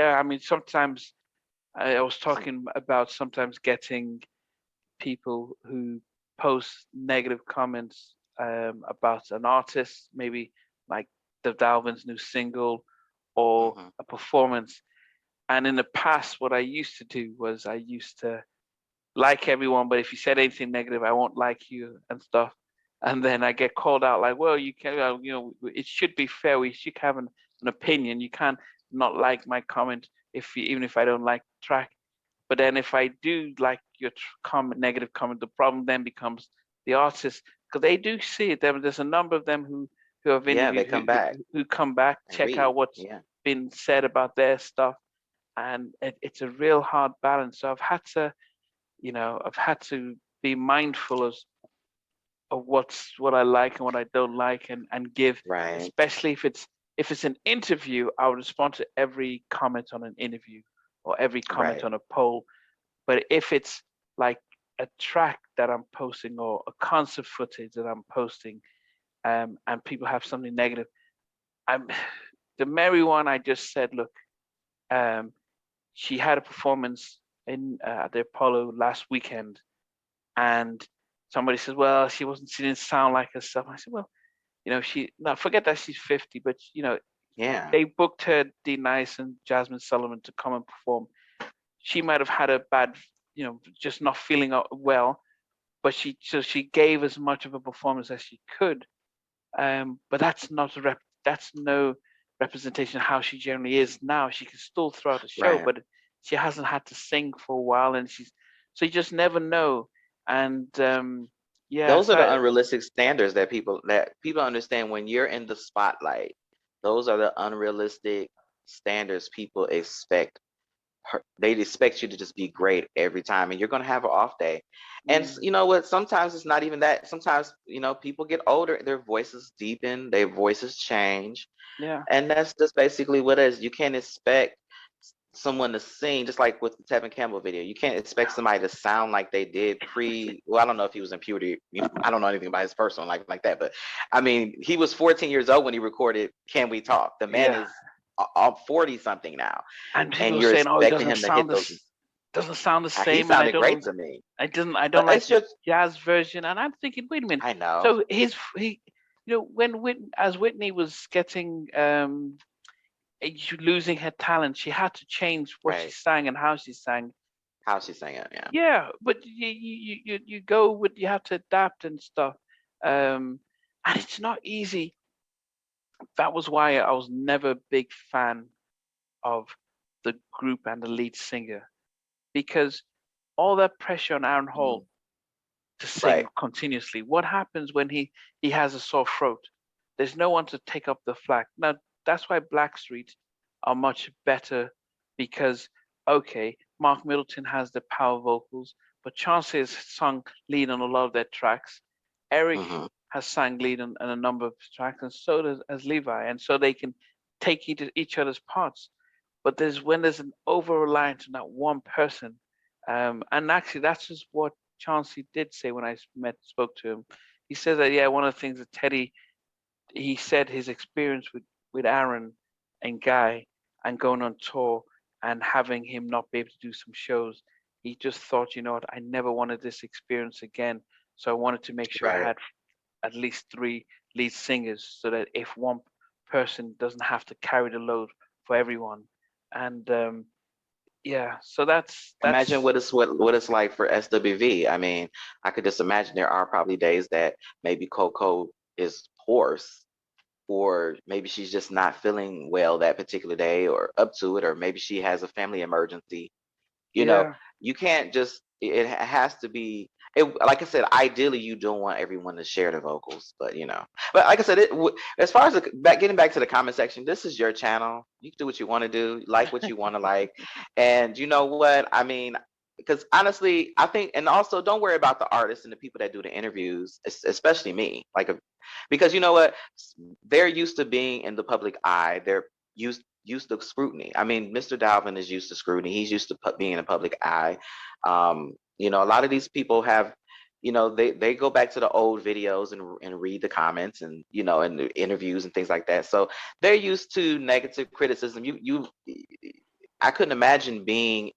Yeah, I mean, sometimes I was talking about sometimes getting people who post negative comments about an artist, maybe like the Dalvin's new single or Hmm. a performance. And in the past, what I used to do was I used to like everyone, but if you said anything negative, I won't like you and stuff. And then I get called out like, well, you can, it should be fair. We should have an opinion. You can't not like my comment if you, even if I don't like the track. But then if I do like your comment, negative comment, the problem then becomes the artist because they do see it. There's a number of them who have Yeah, they interviewed come back who come back, and check read. out what's Yeah. been said about their stuff, and it's a real hard balance. So I've had to be mindful of what I like and what I don't like, and give, Right. especially if it's an interview, I would respond to every comment on an interview or every comment Right. on a poll. But if it's like a track that I'm posting or a concert footage that I'm posting, and people have something negative, I'm the Mary one. I just said, look, um, she had a performance in at the Apollo last weekend, and somebody says, well, she didn't sound like herself. I said, well, she now forget that she's 50, but Yeah. they booked her, D Nice and Jasmine Sullivan, to come and perform. She might have had a bad, just not feeling well, but she gave as much of a performance as she could. But that's no representation of how she generally is now. She can still throw out a show, Right. but she hasn't had to sing for a while, and so you just never know. And yeah, Those are so the unrealistic standards that people understand when you're in the spotlight. Those are the unrealistic standards people expect. They expect you to just be great every time, and you're going to have an off day. And mm, you know what? Sometimes it's not even that. Sometimes, people get older, their voices deepen, their voices change. yeah, And that's just basically what it is. You can't expect someone to sing just like with the Tevin Campbell video. You can't expect somebody to sound like they did well, I don't know if he was in puberty. I don't know anything about his personal life like that, but I mean, he was 14 years old when he recorded Can We Talk. The man yeah. is all 40 something now, And and people are you're saying, "Oh, expecting him to hit those. doesn't sound the He same," and sounded great to me, I don't but like it's the just, jazz version. And I'm thinking, wait a minute. I know. So he, when as Whitney was getting losing her talent, she had to change what she Right. sang and how she sang. How she sang it. Yeah. Yeah, but you go with you have to adapt and stuff, and it's not easy. That was why I was never a big fan of the group and the lead singer, because all that pressure on Aaron Mhm. Hall to sing Right. continuously. What happens when he has a sore throat? There's no one to take up the slack. Now that's why Blackstreet are much better, because okay, Mark Middleton has the power vocals, but Chance has sung lead on a lot of their tracks. Eric Hmm. has sang lead on a number of tracks, and so does as Levi, and so they can take each other's parts. But there's an over reliance on that one person, and actually that's just what Chauncey did say when I spoke to him. He said that, yeah, one of the things that Teddy, he said his experience with Aaron and Guy and going on tour and having him not be able to do some shows, he just thought, you know what, I never wanted this experience again. So I wanted to make sure I Right. had at least three lead singers so that if one person doesn't have to carry the load for everyone. And yeah, so Imagine that's what it's like for SWV. I mean, I could just imagine there are probably days that maybe Coco is hoarse, or maybe she's just not feeling well that particular day, or up to it, or maybe she has a family emergency. You know, yeah, you can't just. It has to be. Like I said, ideally you don't want everyone to share the vocals, but But like I said, as far as getting back to the comment section, this is your channel. You can do what you want to do, like what you want to like, and you know what I mean. Because honestly, I think, and also don't worry about the artists and the people that do the interviews, especially me. Because you know what, they're used to being in the public eye. They're used to scrutiny. I mean, Mr. Dalvin is used to scrutiny. He's used to being in a public eye. A lot of these people have, they go back to the old videos and read the comments, and and the interviews and things like that. So they're used to negative criticism. I couldn't imagine being,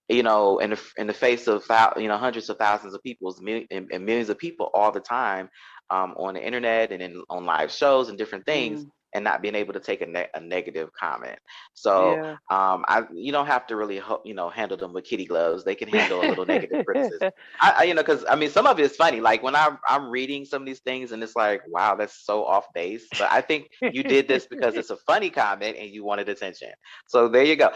in the face of hundreds of thousands of people and millions of people all the time, on the internet and on live shows and different things, Mm, and not being able to take a negative comment. So yeah. you don't have to really handle them with kitty gloves. They can handle a little negative criticism. Because I mean, some of it is funny. Like when I'm reading some of these things, and it's like, wow, that's so off base. But I think you did this because it's a funny comment and you wanted attention. So there you go.